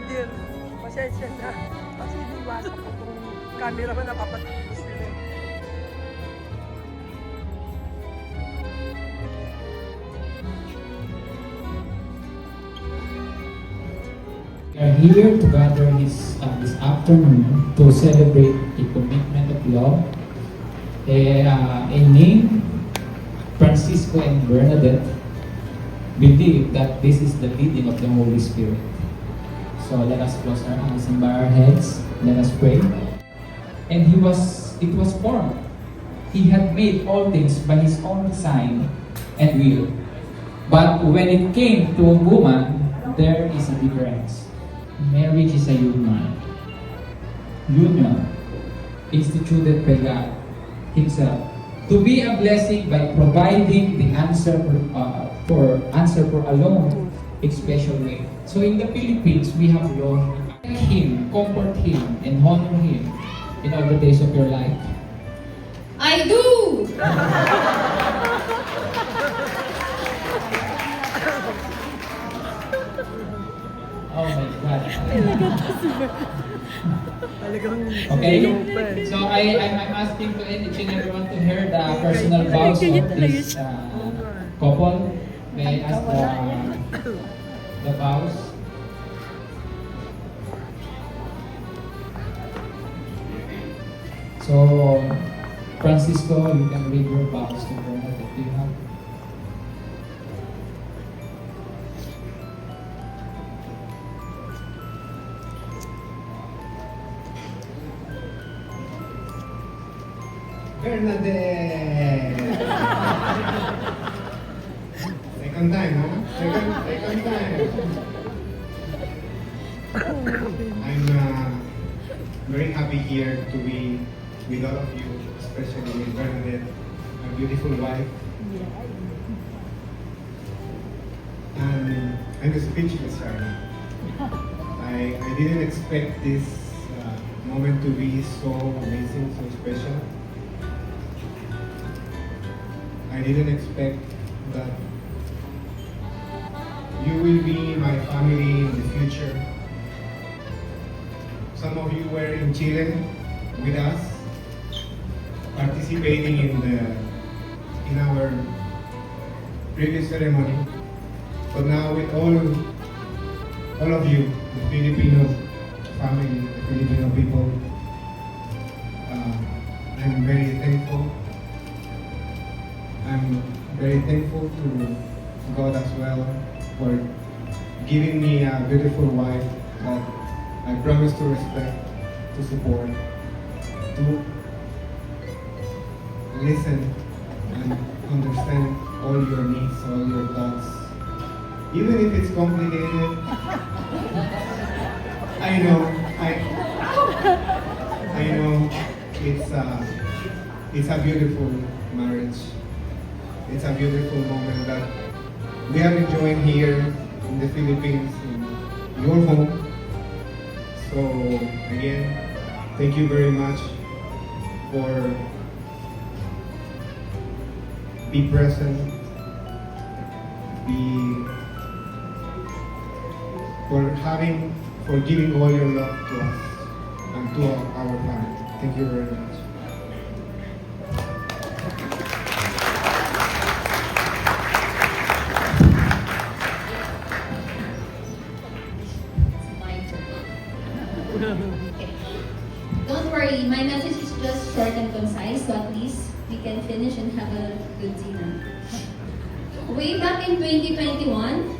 dear. Pasensya na. Kasi iniwasan ko kung camera man napapatapos nila. We are here together this afternoon to celebrate the commitment of love. A name, Francisco and Bernadette, believe that this is the leading of the Holy Spirit. So let us close our eyes and bow our heads. Let us pray. And it was formed. He had made all things by his own design and will. But when it came to a woman, there is a difference. Marriage is a union instituted by God Himself to be a blessing by providing the answer for a long, special way. So in the Philippines, we have law. Thank Him, comfort Him, and honor Him in all the days of your life. I do! Oh my God. Talagang Okay? So I'm asking to each and everyone to hear the personal vows of this couple. May I ask the vows? So, Francisco, you can read your vows to Bernadette. Do you have? Bernadette! Second time, huh? Second time. I'm very happy here to be with all of you, especially with Bernadette, my beautiful wife. And I'm speechless right now. I didn't expect this moment to be so amazing, so special. I didn't expect that you will be my family in the future. Some of you were in Chile with us, participating in our previous ceremony. But now with all of you, the Filipino family, the Filipino people, I'm very thankful. I'm very thankful to God as well for giving me a beautiful wife that I promise to respect, to support, to listen and understand all your needs, all your thoughts. Even if it's complicated, I know it's a beautiful marriage. It's a beautiful moment that we are enjoying here in the Philippines, in your home. So again, thank you very much for be present, for giving all your love to us and to our family. Thank you very much. Okay. Don't worry, my message is just short and concise, so at least we can finish and have a good dinner. Way back in 2021,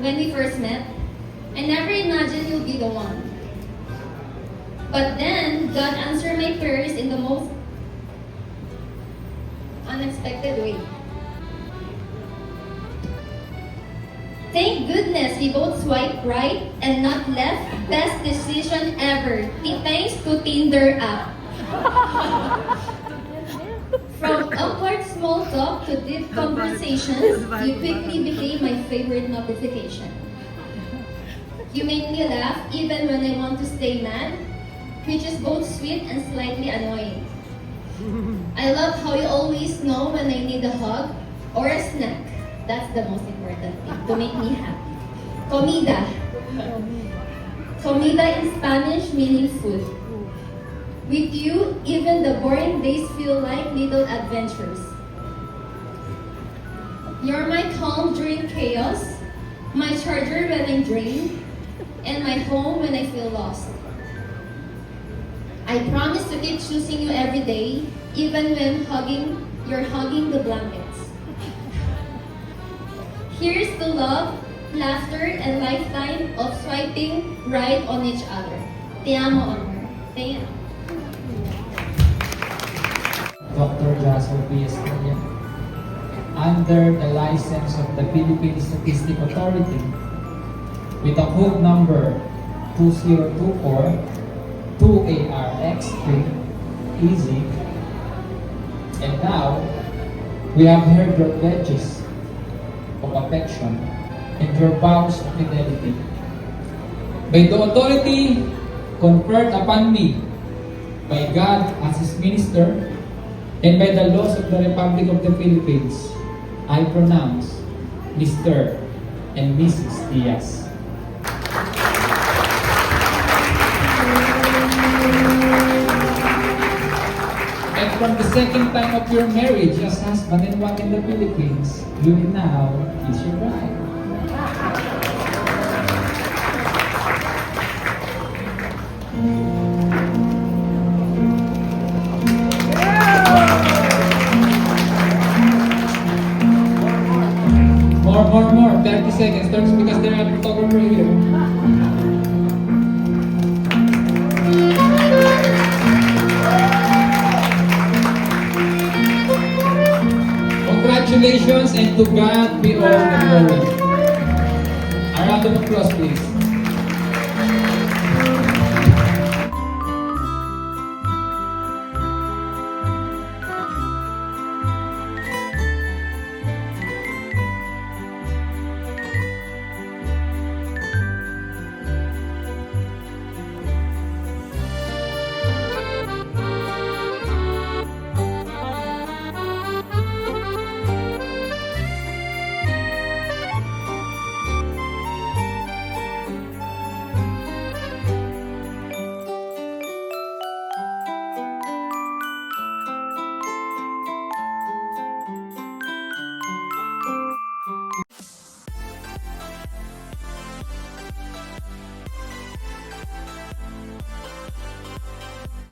when we first met, I never imagined you'll be the one. But then, God answered my prayers in the most unexpected way. Thank goodness we both swiped right and not left. Best decision ever. Thanks to Tinder app. From awkward small talk to deep conversations, you quickly became my favorite notification. You make me laugh even when I want to stay mad, which is both sweet and slightly annoying. I love how you always know when I need a hug or a snack. That's the most important thing to make me happy. Comida. Comida in Spanish meaning food. With you, even the boring days feel like little adventures. You're my calm during chaos, my charger when I'm drained, and my home when I feel lost. I promise to keep choosing you every day, even when you're hugging the blankets. Here's to love, laughter, and lifetime of swiping right on each other. Te amo, Honor. Te amo. Dr. Jassel B. Estrella, under the license of the Philippine Statistics Authority, with a code number 2024-2ARX3, easy. And now, we have heard your pledges of affection and your vows of fidelity. By the authority conferred upon me by God as His minister and by the laws of the Republic of the Philippines, I pronounce Mr. and Mrs. Diaz. And from the second time of your marriage as husband and wife in the Philippines, you now is your bride. More. 30 seconds. 30 because there are a photographer here. Congratulations, and to God be all the glory. A round of applause, please.